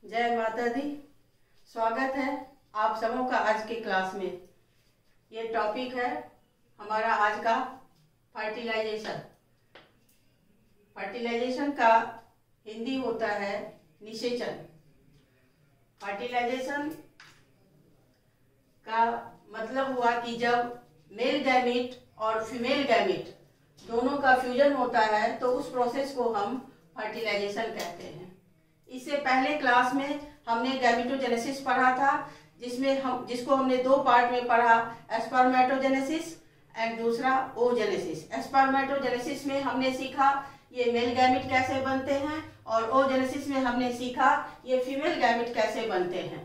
जय माता दी। स्वागत है आप सबों का आज के क्लास में। ये टॉपिक है हमारा आज का फर्टिलाइजेशन। फर्टिलाइजेशन का हिंदी होता है निषेचन। फर्टिलाइजेशन का मतलब हुआ कि जब मेल गैमीट और फीमेल गैमीट दोनों का फ्यूजन होता है तो उस प्रोसेस को हम फर्टिलाइजेशन कहते हैं। इससे पहले क्लास में हमने गैमेटोजेनेसिस पढ़ा था, जिसको हमने दो पार्ट में पढ़ा, स्पर्मेटोजेनेसिस एंड दूसरा ओजेनेसिस। स्पर्मेटोजेनेसिस में हमने सीखा ये मेल गैमेट कैसे बनते हैं और ओजेनेसिस में हमने सीखा ये फीमेल गैमेट कैसे बनते हैं।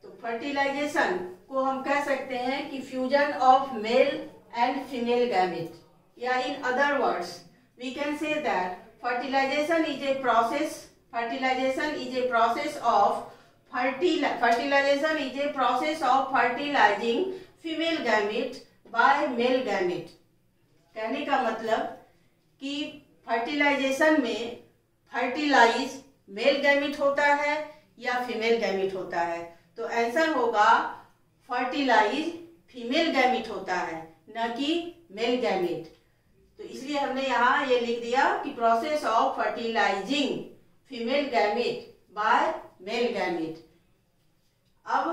तो फर्टिलाइजेशन को हम कह सकते हैं कि fusion of male and female gamete, या in other words we can say that fertilization is a process of fertilizing female gamete by male gamete। कहने का मतलब कि फर्टिलाइजेशन में फर्टिलाइज मेल गैमेट होता है या फीमेल गैमेट होता है। तो आंसर होगा फर्टिलाइज फीमेल गैमेट होता है, न कि मेल गैमेट। तो इसलिए हमने यहाँ ये लिख दिया कि process of fertilising female gamete by male gamete. अब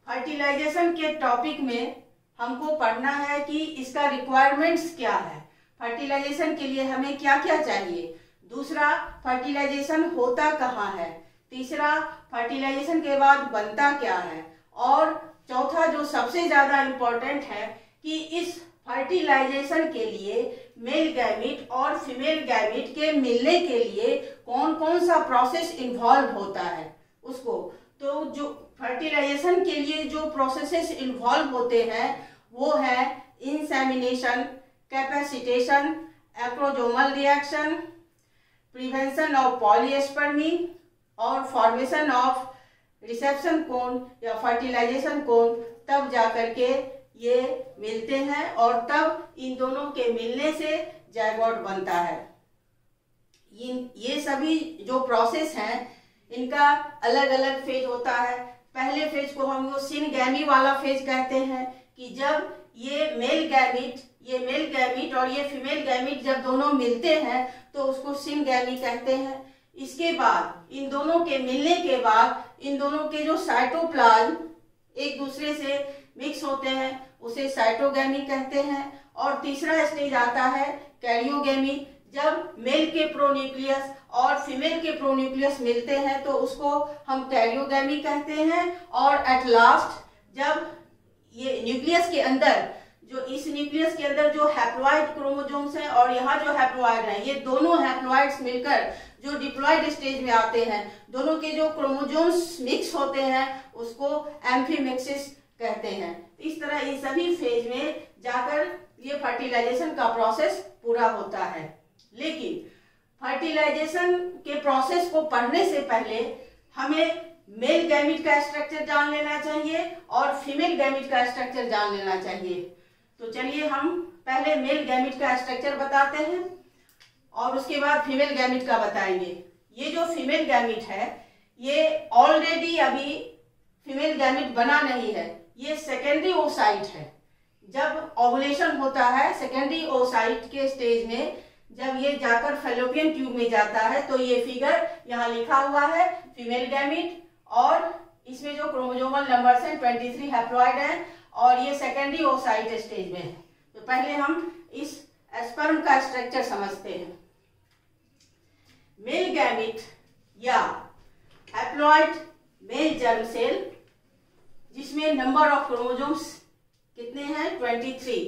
फर्टिलाइजेशन के टॉपिक में हमको पढ़ना है कि इसका रिक्वायरमेंट्स क्या है, फर्टिलाइजेशन के लिए हमें क्या क्या चाहिए। दूसरा, फर्टिलाइजेशन होता कहाँ है। तीसरा, फर्टिलाइजेशन के बाद बनता क्या है। और चौथा जो सबसे ज्यादा इम्पोर्टेंट है कि इस फर्टिलाइजेशन के लिए मेल गैमेट और फीमेल गैमेट के मिलने के लिए कौन कौन सा प्रोसेस इन्वॉल्व होता है उसको। तो जो फर्टिलाइजेशन के लिए जो प्रोसेसेस इन्वॉल्व होते हैं वो है insemination, capacitation, acrosomal reaction, prevention of polyspermy और फॉर्मेशन ऑफ रिसेप्शन कोन या फर्टिलाइजेशन कोन। तब जाकर के ये मिलते हैं और तब इन दोनों के मिलने से जायगोट बनता है। ये सभी जो प्रोसेस हैं इनका अलग अलग फेज होता है। पहले फेज को हम सिनगैमी वाला फेज कहते हैं कि जब ये मेल गैमीट और ये फीमेल गैमीट जब दोनों मिलते हैं तो उसको सिनगैमी कहते हैं। इसके बाद इन दोनों के मिलने के बाद इन दोनों के जो साइटोप्लाज्म एक दूसरे से मिक्स होते हैं उसे साइटोगैमी कहते हैं। और तीसरा स्टेज आता है कैरियोगैमी, जब मेल के प्रोन्यूक्लियस और फीमेल के प्रोन्यूक्लियस मिलते हैं तो उसको हम कैरियोगैमी कहते हैं। और एट लास्ट जब ये न्यूक्लियस के अंदर इस न्यूक्लियस के अंदर जो हैप्लॉइड क्रोमोसोम्स हैं और यहाँ जो हैप्लॉइड हैं, ये दोनों हैप्लॉइड्स मिलकर जो डिप्लॉइड स्टेज में आते हैं, दोनों के जो क्रोमोसोम्स मिक्स होते हैं उसको एम्फीमेक्सिस कहते हैं। इस तरह इन सभी फेज में जाकर ये फर्टिलाइजेशन का प्रोसेस पूरा होता है। लेकिन फर्टिलाइजेशन के प्रोसेस को पढ़ने से पहले हमें मेल गैमेट का स्ट्रक्चर जान लेना चाहिए और फीमेल गैमेट का स्ट्रक्चर जान लेना चाहिए। तो चलिए हम पहले मेल गैमेट का स्ट्रक्चर बताते हैं और उसके बाद फीमेल गैमेट का बताएंगे। ये जो फीमेल गैमेट है ये ऑलरेडी अभी फीमेल गैमेट बना नहीं है, ये सेकेंडरी ओसाइट है। जब ओवुलेशन होता है सेकेंडरी ओसाइट के स्टेज में, जब ये जाकर फैलोपियन ट्यूब में जाता है तो ये फिगर यहाँ लिखा हुआ है फीमेल गैमेट, और इसमें जो क्रोमोसोमल नंबर्स हैं 23 हैप्लॉइड हैं और ये सेकेंडरी ओसाइट स्टेज में है। तो पहले हम इस स्पर्म का स्ट्रक्चर समझते हैं। मेल गैमेट या हैप्लॉइड मेल जर्म सेल जिसमें नंबर ऑफ क्रोमोसोम्स कितने हैं 23,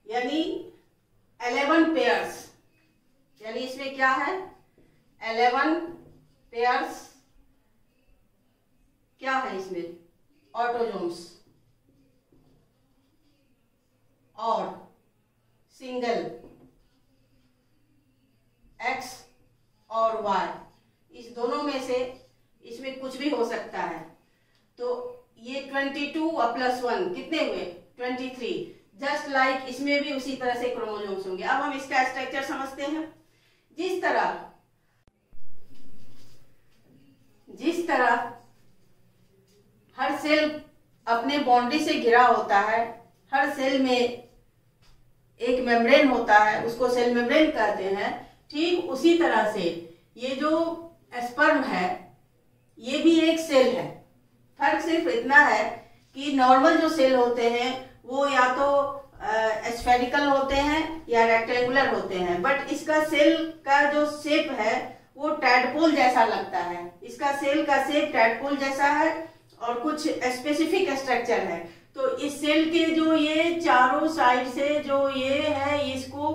यानी 11 पेयर्स, यानी इसमें क्या है 11 पेयर्स क्या है इसमें ऑटोजोम्स और सिंगल एक्स और वाई, इस दोनों में से इसमें कुछ भी हो सकता है। तो ये 22 + 1 कितने हुए 23, जस्ट लाइक इसमें भी उसी तरह से क्रोमोसोम्स होंगे। अब हम इसका स्ट्रक्चर समझते हैं। जिस तरह जिस तरह हर सेल अपने बाउंड्री से घिरा होता है, हर सेल में एक मेम्ब्रेन होता है, उसको सेल मेम्ब्रेन कहते हैं। ठीक उसी तरह से ये जो स्पर्म है ये भी एक सेल है। फर्क सिर्फ इतना है कि नॉर्मल जो सेल होते हैं वो या तो स्फेरिकल होते हैं या रेक्टेंगुलर होते हैं, बट इसका सेल का जो शेप है वो टैडपोल जैसा लगता है। इसका सेल का शेप टैडपोल जैसा है और कुछ स्पेसिफिक स्ट्रक्चर है। तो इस सेल के जो ये चारों साइड से जो ये है, इसको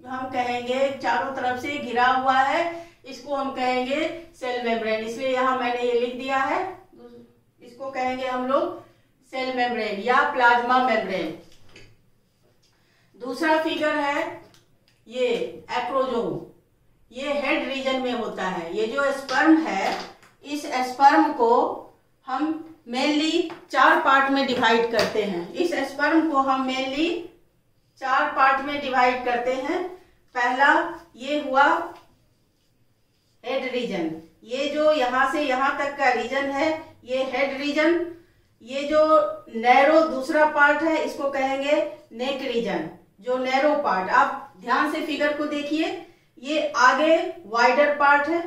हम कहेंगे, चारों तरफ से घिरा हुआ है, इसको हम कहेंगे सेल मेम्ब्रेन। इसलिए यहाँ मैंने ये लिख दिया है, इसको कहेंगे हम लोग सेल मेम्ब्रेन या प्लाज्मा मेम्ब्रेन। दूसरा फिगर है ये एक्रोजोम, ये हेड रीजन में होता है। ये जो स्पर्म है, इस स्पर्म को हम मेनली 4 पार्ट में डिवाइड करते हैं। इस स्पर्म को हम मेनली 4 पार्ट में डिवाइड करते हैं। पहला ये हुआ हेड रीजन, ये जो यहाँ से यहाँ तक का रीजन है ये हेड रीजन। ये जो नैरो दूसरा पार्ट है इसको कहेंगे नेक रीजन, जो नैरो पार्ट। आप ध्यान से फिगर को देखिए, ये आगे वाइडर पार्ट है,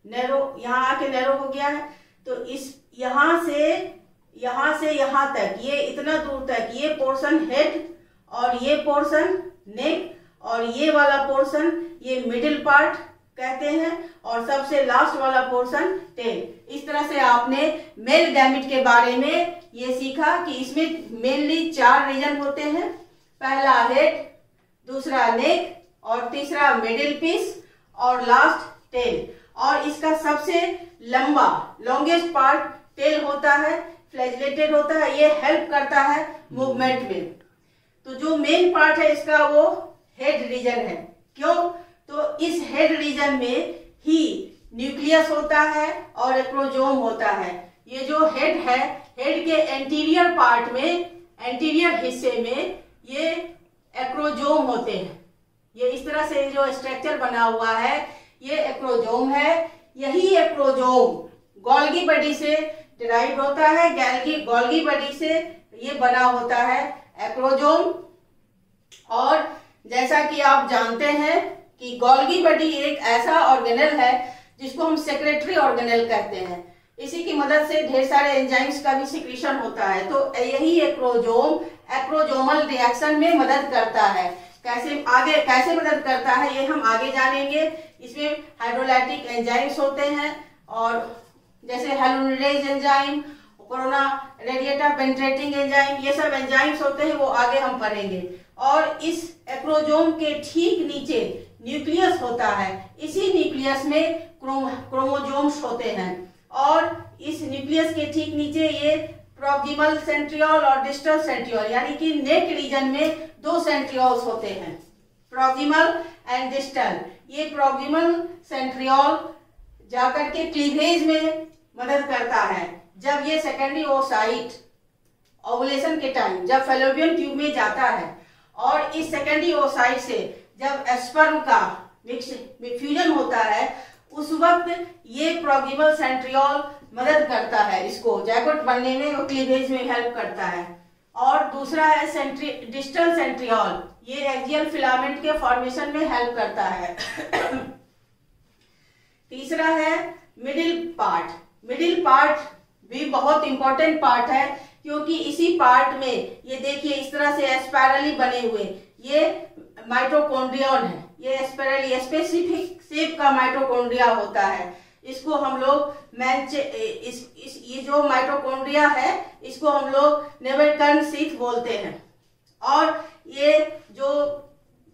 नैरो यहाँ आके नैरो हो गया है। तो इस यहाँ से यहाँ तक, ये इतना दूर तक, ये पोर्शन हेड और ये पोर्शन नेक और ये वाला पोर्शन ये मिडिल पार्ट कहते हैं और सबसे लास्ट वाला पोर्शन टेल। इस तरह से आपने मेल गैमेट के बारे में ये सीखा कि इसमें मेनली 4 रीजन होते हैं। पहला हेड, दूसरा नेक और तीसरा मिडिल पीस और लास्ट टेल। और इसका सबसे लंबा लॉन्गेस्ट पार्ट टेल होता है, फ्लैजिलेटेड होता है, ये हेल्प करता है मूवमेंट में। तो जो मेन पार्ट है इसका वो हेड रीजन है। क्यों? तो इस हेड रीजन में ही न्यूक्लियस होता है और एक्रोजोम होता है। ये जो हेड है, हेड के एंटीरियर पार्ट में, एंटीरियर हिस्से में ये एक्रोजोम होते हैं। ये इस तरह से जो स्ट्रक्चर बना हुआ है ये एक्रोजोम है। यही एक्रोजोम गोल्गी बॉडी से डिराइव होता है, गोल्गी बॉडी से ये बना होता है एक्रोजोम। और जैसा कि आप जानते हैं कि गोल्गी बॉडी एक ऐसा ऑर्गेनेल है जिसको हम सेक्रेटरी ऑर्गेनेल कहते हैं। इसी की मदद से ढेर सारे एंजाइम्स का भी सिक्रीशन होता है। तो यही एक्रोजोम एक्रोजोमल रिएक्शन में मदद करता है। कैसे मदद करता है ये हम आगे जानेंगे। इसमें हाइड्रोलाइटिक एंजाइम्स होते हैं और जैसे hyaluronidase enzyme, corona radiata penetrating enzyme, ये सब एंजाइम्स होते हैं, वो आगे हम पढ़ेंगे। और इस एक्रोजोम के ठीक नीचे न्यूक्लियस होता है। इसी न्यूक्लियस में क्रोमोजोम्स होते हैं और इस न्यूक्लियस के ठीक नीचे ये प्रॉक्सिमल सेंट्रियोल और डिस्टल सेंट्रियोल, यानी कि नेक रीजन में 2 सेंट्रियोल्स होते हैं, प्रॉक्सिमल एंड डिस्टल। ये प्रॉक्सिमल सेंट्रियोल जाकर के क्लीवेज में मदद करता है। जब ये सेकेंडरी ओसाइट ओवुलेशन के टाइम जब फैलोपियन ट्यूब में जाता है और इस सेकेंडरी ओसाइट से जब स्पर्म का फ्यूजन होता है, उस वक्त ये प्रॉक्सिमल सेंट्रियोल मदद करता है इसको जैकोट बनने में, वो क्लीवेज में हेल्प करता है। और दूसरा है डिस्टल सेंट्रियोल, ये एक्सियल फिलामेंट के फॉर्मेशन में हेल्प करता है। तीसरा है मिडिल पार्ट। मिडिल पार्ट भी बहुत इंपॉर्टेंट पार्ट है क्योंकि इसी पार्ट में ये देखिए इस तरह से स्पाइरली बने हुए ये माइटोकॉन्ड्रियन है। ये स्पाइरली स्पेसिफिक शेप का माइटोकॉन्ड्रिया होता है। इसको हम लोग ये जो माइटोकॉन्ड्रिया है इसको हम लोग नेवेटर्न शीथ बोलते हैं। और ये जो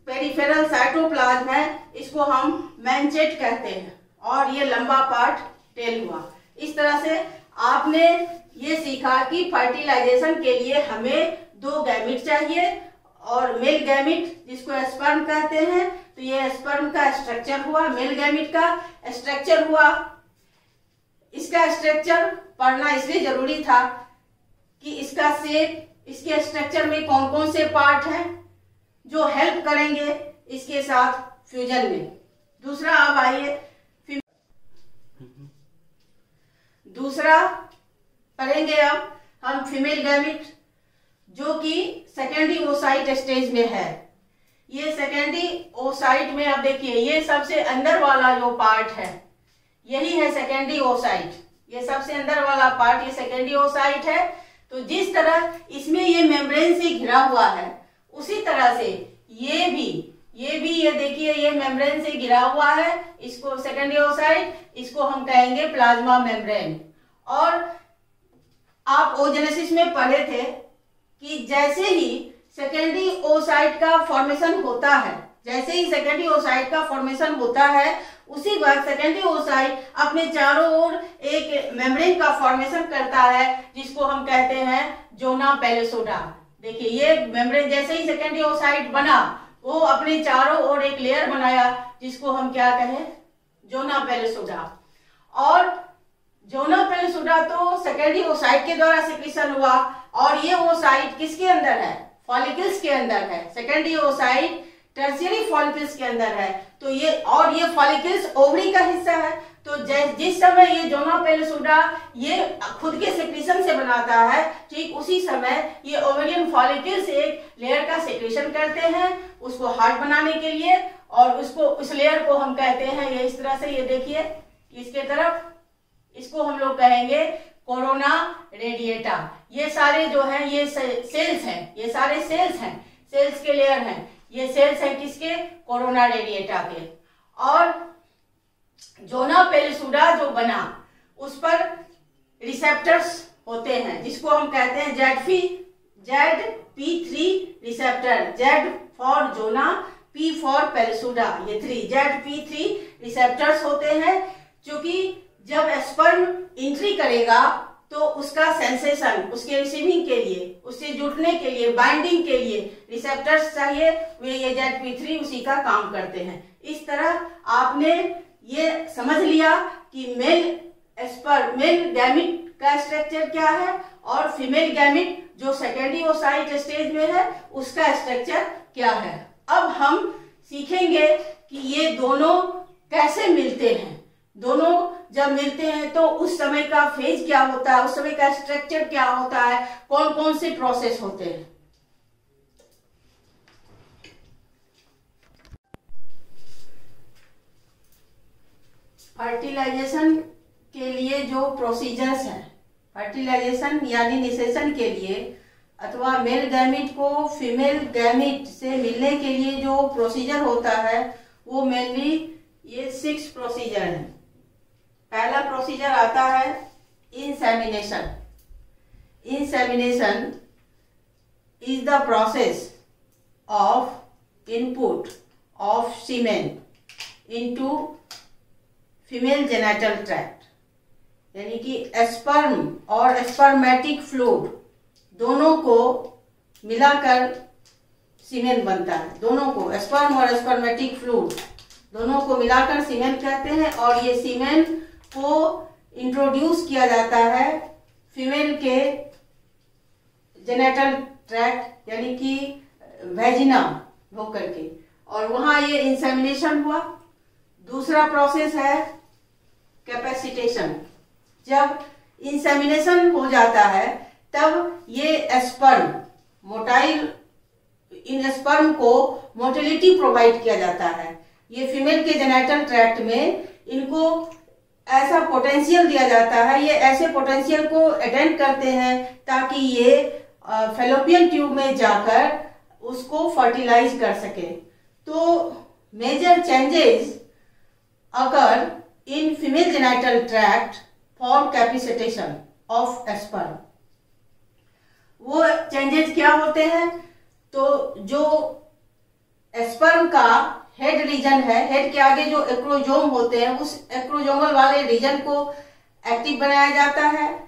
पेरिफेरल साइटोप्लाज्म है इसको हम मैंचेट कहते हैं। और ये लंबा पार्ट टेल हुआ। इस तरह से आपने ये सीखा कि फर्टिलाइजेशन के लिए हमें 2 गैमेट चाहिए और मेल गैमेट जिसको स्पर्म कहते हैं। तो ये स्पर्म का स्ट्रक्चर हुआ, मेल गैमेट का स्ट्रक्चर हुआ। इसका स्ट्रक्चर पढ़ना इसलिए जरूरी था कि इसका शेप, इसके स्ट्रक्चर में कौन कौन से पार्ट हैं जो हेल्प करेंगे इसके साथ फ्यूजन में। दूसरा अब आइए दूसरा पढ़ेंगे अब हम फीमेल गैमिट, जो कि सेकेंडरी ओसाइट स्टेज में है। ये सेकेंडरी ओसाइट में अब देखिए, ये सबसे अंदर वाला जो पार्ट है यही है सेकेंडरी ओसाइट। ये सबसे अंदर वाला पार्ट ये सेकेंडरी ओसाइट है। तो जिस तरह इसमें ये मेम्ब्रेन से घिरा हुआ है, उसी तरह से ये देखिए ये मेम्ब्रेन से घिरा हुआ है। इसको सेकेंडरी ओसाइट, इसको हम कहेंगे प्लाज्मा मेम्ब्रेन। और आप ओजेनेसिस में पढ़े थे कि जैसे ही सेकेंडरी ओसाइट का फॉर्मेशन होता है, जैसे ही सेकेंडरी ओसाइट का फॉर्मेशन होता है, उसी वक्त सेकेंडरी ओसाइट अपने चारों ओर एक मेम्ब्रेन का फॉर्मेशन करता है, जिसको हम कहते हैं जोना पेलिसोडा। देखिए ये मेम्ब्रेन जैसे ही सेकेंडरी ओसाइट बना, वो अपने चारों ओर एक लेयर बनाया, जिसको हम क्या कहें, जोना पेलिसोडा। और जोना पेलिसोडा तो सेकेंडरी ओसाइट के द्वारा सिक्रीशन हुआ, और ये ओसाइट किसके अंदर है, फॉलिकल्स के अंदर है। सेकेंडरी ओसाइट टर्शियरी फॉलिकल्स के अंदर है। तो ये फॉलिकल्स ओवरी का हिस्सा है। तो जिस समय ये जोना पेलिसोडा ये खुद के सेक्रेशन से बनाता है, ठीक उसी समय ये ओवेरियन फॉलिकल्स एक लेयर का सेक्रेशन करते हैं उसको हार्ट बनाने के लिए, और उसको उस लेयर को हम कहते हैं, ये इस तरह से, ये देखिए इसके तरफ, इसको हम लोग कहेंगे कोरोना रेडिएटा। ये सारे जो हैं ये सेल्स हैं, ये सारे सेल्स हैं, सेल्स के लेयर हैं। ये सेल्स हैं किसके, कोरोना रेडिएटा के। और जोना पेलिसोडा जो बना, उस पर रिसेप्टर्स होते हैं, जिसको हम कहते हैं ZP3 receptor. Z for zona, P for pellucida, ये 3 ZP3 रिसेप्टर्स होते हैं। क्योंकि जब स्पर्म एंट्री करेगा तो उसका सेंसेशन, उसके रिसीविंग के लिए, उससे जुड़ने के लिए, बाइंडिंग के लिए रिसेप्टर्स चाहिए, वे ये ZP3 उसी का काम करते हैं। इस तरह आपने ये समझ लिया कि मेल गैमिट का स्ट्रक्चर क्या है, और फीमेल गैमिट जो सेकेंडरी ओसाइट स्टेज में है उसका स्ट्रक्चर क्या है। अब हम सीखेंगे कि ये दोनों कैसे मिलते हैं। दोनों जब मिलते हैं तो उस समय का फेज क्या होता है, उस समय का स्ट्रक्चर क्या होता है, कौन कौन से प्रोसेस होते हैं। फर्टिलाइजेशन के लिए जो प्रोसीजर्स हैं, फर्टिलाइजेशन यानी निषेचन के लिए, अथवा मेल गैमिट को फीमेल गैमिट से मिलने के लिए जो प्रोसीजर होता है, वो मेनली ये 6 प्रोसीजर है। पहला प्रोसीजर आता है insemination. Insemination is the process of input of semen into female genital tract, यानी कि स्पर्म और स्पर्मेटिक फ्लूइड दोनों को मिलाकर सीमेन बनता है। दोनों को, स्पर्म और स्पर्मेटिक फ्लूइड दोनों को मिलाकर सीमेन कहते हैं। और ये सीमेन को इंट्रोड्यूस किया जाता है फीमेल के जेनिटल ट्रैक्ट यानी कि वेजिना होकर के, और वहां ये इंसेमिनेशन हुआ। दूसरा प्रोसेस है कैपेसिटेशन। जब इंसेमिनेशन हो जाता है तब ये स्पर्म मोटाइल, इन स्पर्म को मोटिलिटी प्रोवाइड किया जाता है। ये फीमेल के जेनिटल ट्रैक्ट में इनको ऐसा पोटेंशियल दिया जाता है, ये ऐसे पोटेंशियल को अटेंड करते हैं ताकि ये फैलोपियन ट्यूब में जाकर उसको फर्टिलाइज कर सके। तो मेजर चेंजेस अगर in female genital tract for capacitation of sperm. वो चेंजेस क्या होते हैं, तो जो स्पर्म का हेड रीजन है, हेड के आगे जो एक्रोजोम होते हैं, उस एक्रोजोमल वाले रीजन को एक्टिव बनाया जाता है,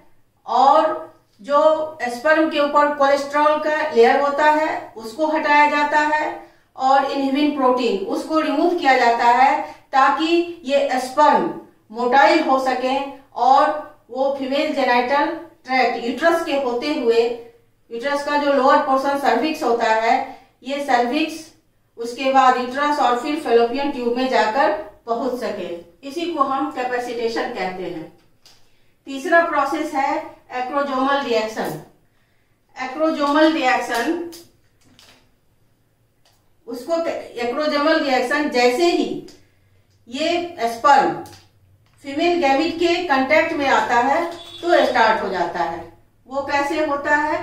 और जो स्पर्म के ऊपर कोलेस्ट्रॉल का लेयर होता है उसको हटाया जाता है, और इनहिबिन प्रोटीन उसको रिमूव किया जाता है ताकि ये स्पर्म मोटाइल हो सके, और वो फीमेल जेनिटल ट्रैक्ट यूट्रस के होते हुए, यूट्रस का जो लोअर पोर्शन सर्विक्स होता है, ये सर्विक्स उसके बाद यूट्रस और फिर फैलोपियन ट्यूब में जाकर पहुंच सके। इसी को हम कैपेसिटेशन कहते हैं। तीसरा प्रोसेस है एक्रोजोमल रिएक्शन। एक्रोजोमल रिएक्शन उसको एक्रोजोमल रिएक्शन जैसे ही ये स्पर्म फीमेल गैमीट के कांटेक्ट में आता है तो स्टार्ट हो जाता है। वो कैसे होता है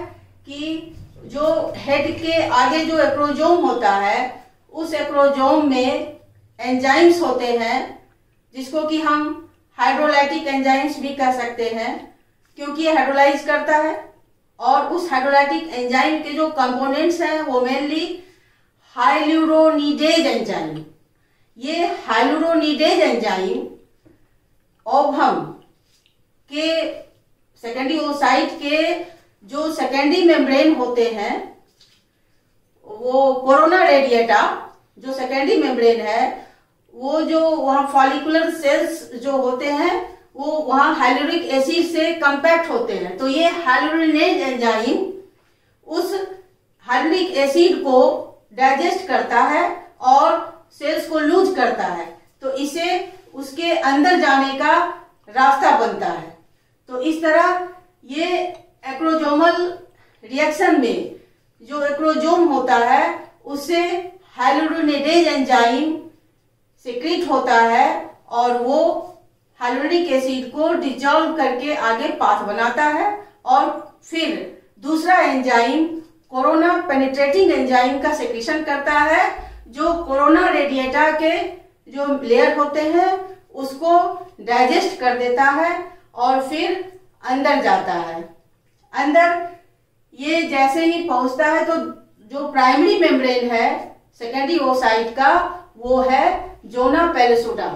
कि जो हेड के आगे जो एक्रोजोम होता है उस एक्रोजोम में एंजाइम्स होते हैं, जिसको कि हम हाइड्रोलाइटिक एंजाइम्स भी कह सकते हैं, क्योंकि ये हाइड्रोलाइज करता है। और उस हाइड्रोलाइटिक एंजाइम के जो कंपोनेंट्स हैं वो मेनली हाइल्यूरोनिडेज एंजाइम। ये हाइल्यूरोनिडेज एंजाइम ओवम के सेकेंडरी ओसाइट के जो सेकेंडरी मेम्ब्रेन होते हैं, वो कोरोना रेडिएटा जो सेकेंडरी मेम्ब्रेन है, वो जो वहाँ फॉलिकुलर सेल्स जो होते हैं वो वहाँ हाइल्यूरिक एसिड से कंपैक्ट होते हैं। तो ये हाइल्यूरिनेज एंजाइम उस हाइल्यूरिक एसिड को डाइजेस्ट करता है और सेल्स को लूज करता है, तो इसे उसके अंदर जाने का रास्ता बनता है। तो इस तरह ये एक्रोजोमल रिएक्शन में जो एक्रोजोम होता है उससे हाइल्यूरोनिडेज एंजाइम सिक्रीट होता है और वो हाइल्यूरिक एसिड को डिसॉल्व करके आगे पाथ बनाता है। और फिर दूसरा एंजाइम कोरोना पेनिट्रेटिंग एंजाइम का सेक्रेशन करता है, जो कोरोना रेडिएटा के जो लेयर होते हैं उसको डाइजेस्ट कर देता है और फिर अंदर जाता है। अंदर ये जैसे ही पहुंचता है तो जो प्राइमरी मेम्ब्रेन है सेकेंडरी ओसाइट का वो है जोना पेलिसुडा।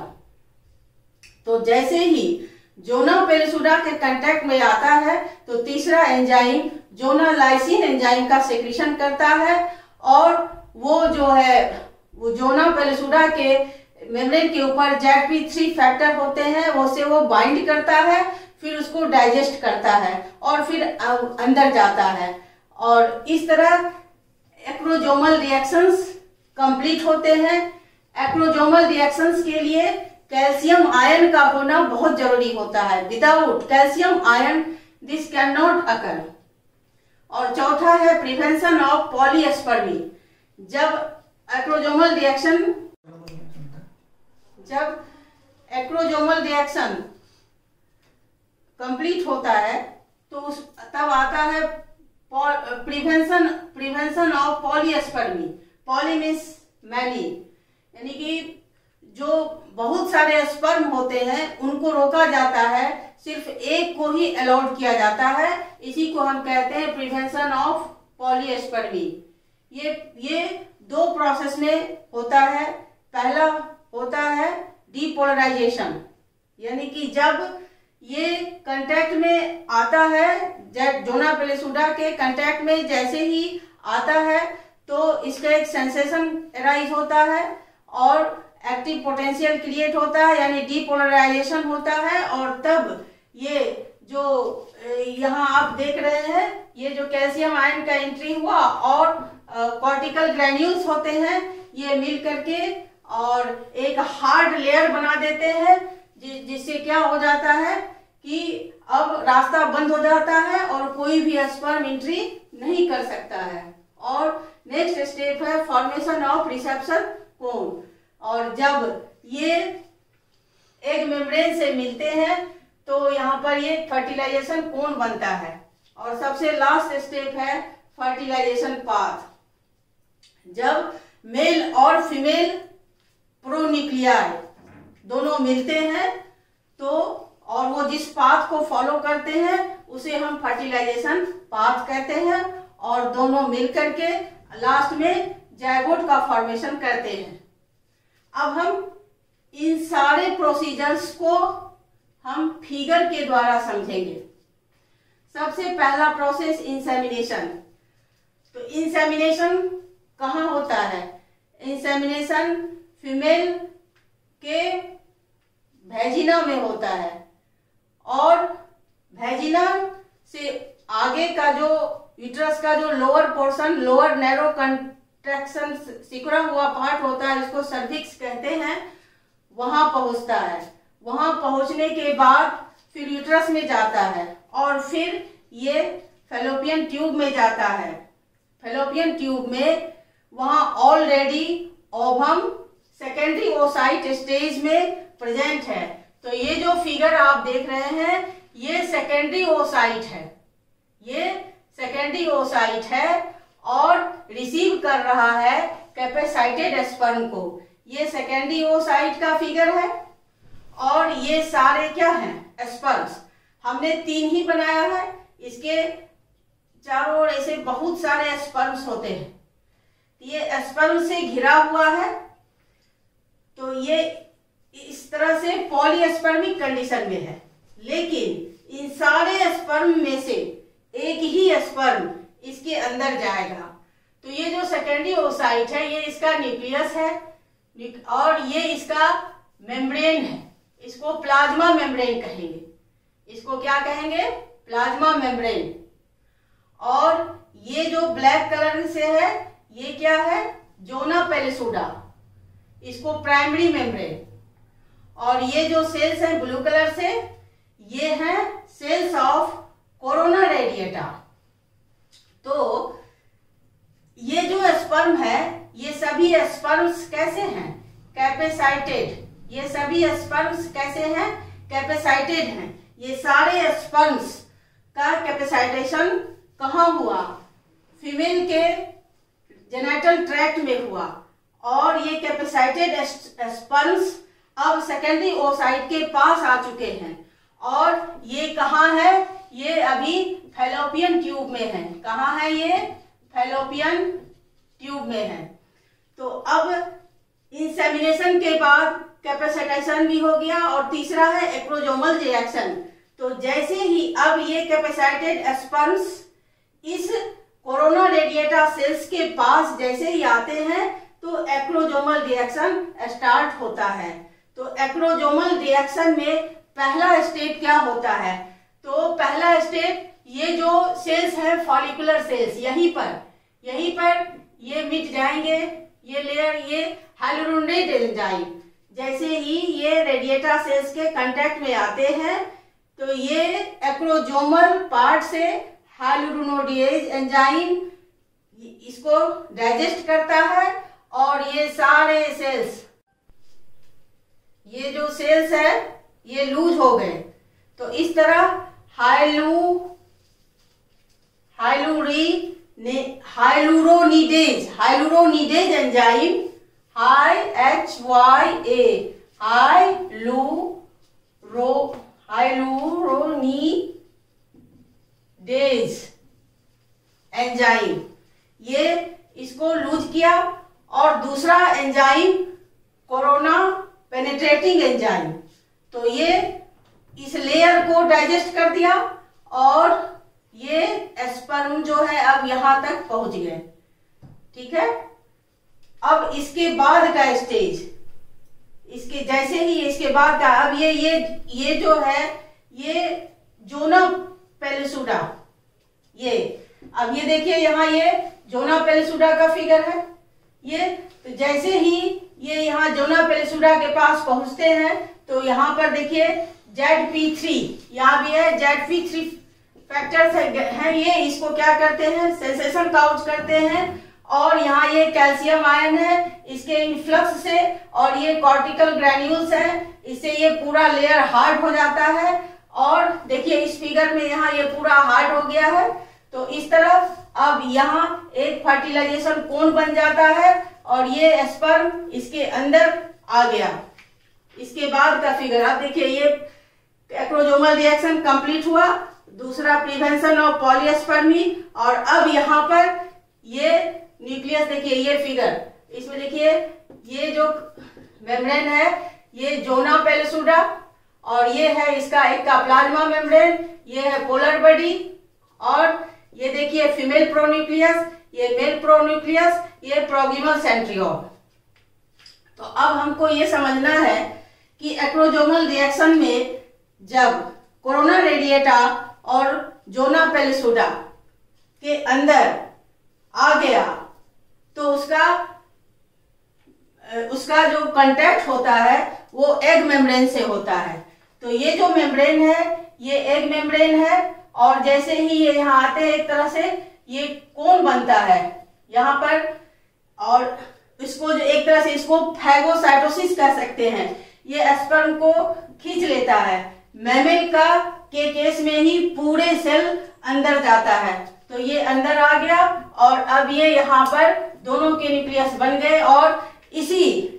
तो जैसे ही जोना पेलिसुडा के कांटेक्ट में आता है तो तीसरा एंजाइम जोना लाइसिन एंजाइम का सेक्रेशन करता है और वो जो है वो जोना पेलिसुडा के मेम्ब्रेन के ऊपर ZP3 फैक्टर होते हैं, वो से वो बाइंड करता है, फिर उसको डाइजेस्ट करता है और फिर अंदर जाता है। और इस तरह एक्रोजोमल रिएक्शंस कंप्लीट होते हैं। एक्रोजोमल रिएक्शंस के लिए कैल्शियम आयन का होना बहुत जरूरी होता है। Without calcium ion this can not occur. और चौथा है प्रिवेंशन ऑफ पॉलीएस्पर्मी। जब एक्रोजोमल रिएक्शन कंप्लीट होता है तो तब आता है prevention of polyspermy. Poly means many, यानी कि जो बहुत सारे स्पर्म होते हैं उनको रोका जाता है, सिर्फ एक को ही अलाउड किया जाता है। इसी को हम कहते हैं प्रिवेंशन ऑफ पॉलीएस्पर्मी। ये दो प्रोसेस में होता है। पहला होता है डीपोलराइजेशन, यानी कि जब ये कांटेक्ट में आता है, जोना पेलिसुडा के कांटेक्ट में जैसे ही आता है तो इसका एक सेंसेशन अराइज होता है और एक्टिव पोटेंशियल क्रिएट होता है, यानी डीपोलराइजेशन होता है। और तब ये जो यहाँ आप देख रहे हैं, ये जो कैल्शियम आयन का एंट्री हुआ और कॉर्टिकल ग्रैन्यूल्स होते हैं, ये मिल करके और एक हार्ड लेयर बना देते हैं, जिससे क्या हो जाता है कि अब रास्ता बंद हो जाता है और कोई भी स्पर्म एंट्री नहीं कर सकता है। और नेक्स्ट स्टेप है फॉर्मेशन ऑफ रिसेप्शन कोन। और जब ये एग मेम्ब्रेन से मिलते हैं तो यहाँ पर ये फर्टिलाइजेशन कोन बनता है। और सबसे लास्ट स्टेप है फर्टिलाइजेशन पाथ। जब मेल और फीमेल प्रोन्यूक्लियाई दोनों मिलते हैं तो और वो जिस पाथ को फॉलो करते हैं उसे हम फर्टिलाइजेशन पाथ कहते हैं। और दोनों मिलकर के लास्ट में जायगोट का फॉर्मेशन करते हैं। अब हम इन सारे प्रोसीजर्स को हम फिगर के द्वारा समझेंगे। सबसे पहला प्रोसेस इंसेमिनेशन। तो इंसेमिनेशन कहाँ होता है? इंसेमिनेशन फीमेल के वैजिना में होता है और वैजिना से आगे का जो यूट्रस का जो lower portion, lower narrow contraction सिकुड़ा हुआ पार्ट होता है, इसको सर्विक्स कहते हैं, वहां पहुंचता है। वहां पहुंचने के बाद फिर यूट्रस में जाता है और फिर ये फैलोपियन ट्यूब में जाता है। फैलोपियन ट्यूब में वहां already ovum secondary oocyte stage में प्रेजेंट है। तो ये जो फिगर आप देख रहे हैं ये सेकेंडरी ओसाइट है, ये सेकेंडरी ओसाइट है और रिसीव कर रहा है कैपेसाइटेड स्पर्म को। ये सेकेंडरी ओसाइट का फिगर है और ये सारे क्या हैं? स्पर्म्स। हमने 3 ही बनाया है, इसके चारों ओर ऐसे बहुत सारे स्पर्म्स होते हैं। ये स्पर्म से घिरा हुआ है, तो ये इस तरह से पॉलीस्पर्मिक कंडीशन में है। लेकिन इन सारे स्पर्म में से एक ही स्पर्म इसके अंदर जाएगा। तो ये जो सेकेंडरी ओसाइट है ये इसका न्यूक्लियस है और ये इसका मेम्ब्रेन है। इसको प्लाज्मा मेम्ब्रेन कहेंगे। इसको क्या कहेंगे? Plasma membrane. और ये जो ब्लैक कलर से है ये क्या है? जोना पेलिसुडा, इसको प्राइमरी मेम्ब्रेन। और ये जो सेल्स हैं ब्लू कलर से ये हैं सेल्स ऑफ कोरोना रेडिएटा। तो ये जो स्पर्म है ये सभी स्पर्म्स कैसे हैं? कैपेसाइटेड। ये सभी स्पर्म्स कैसे हैं? कैपेसाइटेड हैं। ये सारे स्पर्म्स का कैपेसाइटेशन कहाँ हुआ? फीमेल के जेनिटल ट्रैक्ट में हुआ। और ये कैपेसाइटेड स्पर्म्स अब सेकेंडरी ओसाइट के पास आ चुके हैं। और ये कहाँ है? ये अभी फैलोपियन ट्यूब में है। कहाँ है ये? फैलोपियन ट्यूब में है। तो अब इंसेमिनेशन के बाद कैपेसाइटेशन भी हो गया। और तीसरा है एक्रोजोमल रिएक्शन। तो जैसे ही अब ये कैपेसाइटेड स्पर्म्स इस कोरोना रेडिएटा सेल्स के पास जैसे ही आते हैं तो एक्रोजोमल रिएक्शन स्टार्ट होता है। तो एक्रोजोमल रिएक्शन में पहला स्टेप क्या होता है? तो पहला स्टेप ये जो सेल्स है फॉलिकुलर सेल्स, यहीं पर ये मिट जाएंगे, ये लेयर, ये हाइलुरोनिडेज एंजाइम जैसे ही ये रेडिएटा सेल्स के कांटेक्ट में आते हैं तो ये एक्रोजोमल पार्ट से हाइलुरोनिडेज एंजाइम इसको डाइजेस्ट करता है और ये सारे सेल्स, ये जो सेल्स है ये लूज हो गए। तो इस तरह हाइलुरोनिडेज एंजाइम हाइलुरोनिडेज एंजाइम ये इसको लूज किया। और दूसरा एंजाइम कोरोना पेनेट्रेटिंग एंजाइम, तो ये इस लेयर को डाइजेस्ट कर दिया और ये स्पर्म जो है अब यहां तक पहुंच गए। ठीक है। अब इसके बाद का स्टेज, इसके जैसे ही इसके बाद का अब ये जो है ये जोना पेलिसुडा, ये अब ये देखिए यहाँ ये जोना पेलिसुडा का फिगर है। ये तो जैसे ही ये यहाँ जोना पेलिसुडा के पास पहुंचते हैं तो यहाँ पर देखिए ZP3 यहाँ भी है, ZP3 फैक्टर्स है ये, इसको क्या करते हैं? सेंसेशन काउज करते हैं। और यहाँ ये कैल्शियम आयन है, इसके इन्फ्लक्स से और ये कॉर्टिकल ग्रैन्यूल्स है, इससे ये पूरा लेयर हार्ड हो जाता है। और देखिए इस फिगर में यहाँ ये पूरा हार्ड हो गया है। तो इस तरह अब यहाँ एक फर्टिलाइजेशन कोन बन जाता है और ये स्पर्म इसके अंदर आ गया। इसके बाद का फिगर आप देखिए, ये एक्रोजोमल रिएक्शन कंप्लीट हुआ, दूसरा प्रिवेंशन ऑफ पॉलीस्पर्मी। और अब यहाँ पर ये न्यूक्लियस देखिए, ये फिगर इसमें देखिए ये जो मेम्ब्रेन है ये जोना पेलिसुडा और ये है इसका एक का प्लाज्मा मेम्ब्रेन, ये है पोलर बॉडी। और ये देखिए फीमेल प्रोन्यूक्लियस, ये मेल प्रोन्यूक्लियस, ये प्रोगिमल सेंट्रियोल। तो अब हमको ये समझना है कि एक्रोजोमल रिएक्शन में जब कोरोना रेडिएटा और जोना पेलिसुडा के अंदर आ गया तो उसका जो कांटेक्ट होता है वो एग मेम्ब्रेन से होता है। तो ये जो मेम्ब्रेन है ये एग मेम्ब्रेन है, और जैसे ही ये यहाँ आते हैं एक तरह से ये कोन बनता है यहाँ पर, और इसको जो एक तरह से इसको फैगोसाइटोसिस कह सकते हैं। ये स्पर्म को खींच लेता है। मैमल का के केस में ही पूरे सेल अंदर जाता है, तो ये अंदर आ गया और अब ये यहाँ पर दोनों के न्यूक्लियस बन गए। और इसी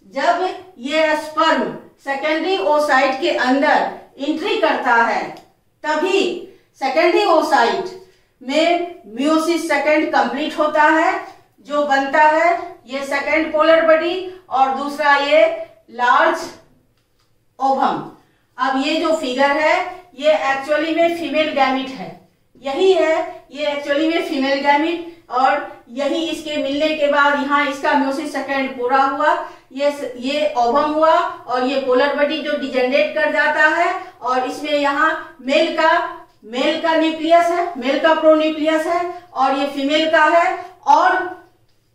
जब ये स्पर्म सेकेंडरी ओसाइट के अंदर एंट्री करता है, तभी सेकेंडरी ओसाइट में मियोसिस सेकेंड कंप्लीट होता है, जो बनता है ये सेकेंड पोलर बॉडी और दूसरा ये लार्ज ओवम। अब ये जो फिगर है ये एक्चुअली में फीमेल गैमिट है, यही है ये एक्चुअली में फीमेल गैमिट, और यही इसके मिलने के बाद यहाँ इसका मियोसिस सेकेंड पूरा हुआ, ये ओवम हुआ और ये पोलर बॉडी जो डिजेनरेट कर जाता है, और इसमें यहाँ मेल का न्यूक्लियस है, मेल का प्रोन्यूक्लियस है और ये फीमेल का है। और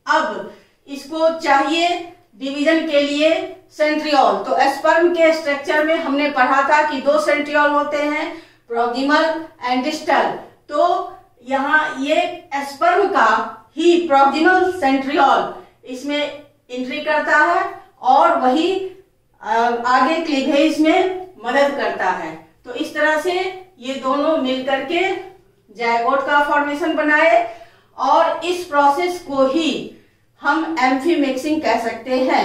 अब इसको चाहिए डिवीजन के लिए सेंट्रियोल। तो स्पर्म के स्ट्रक्चर में हमने पढ़ा था कि 2 सेंट्रियोल होते हैं, प्रॉक्सिमल एंड डिस्टल। तो यहाँ ये स्पर्म का ही प्रॉक्सिमल सेंट्रियोल इसमें एंट्री करता है और वही आगे क्लीवेज में मदद करता है। तो इस तरह से ये दोनों मिलकर के जायगोट का फॉर्मेशन बनाए, और इस प्रोसेस को ही हम एम्फीमिक्सिंग कह सकते हैं।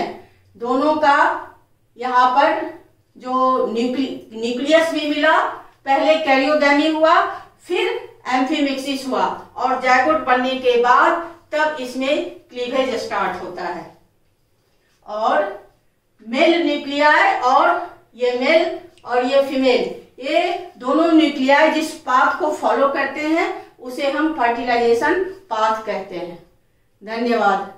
दोनों का यहाँ पर जो न्यूक्लियस भी मिला, पहले कैरियोगैमी हुआ, फिर एम्फीमिक्सिस हुआ, और जायगोट बनने के बाद तब इसमें क्लीवेज स्टार्ट होता है। और मेल न्यूक्लियाई और ये मेल और ये फीमेल, ये दोनों न्यूक्लियाई जिस पाथ को फॉलो करते हैं उसे हम फर्टिलाइजेशन पाथ कहते हैं। धन्यवाद।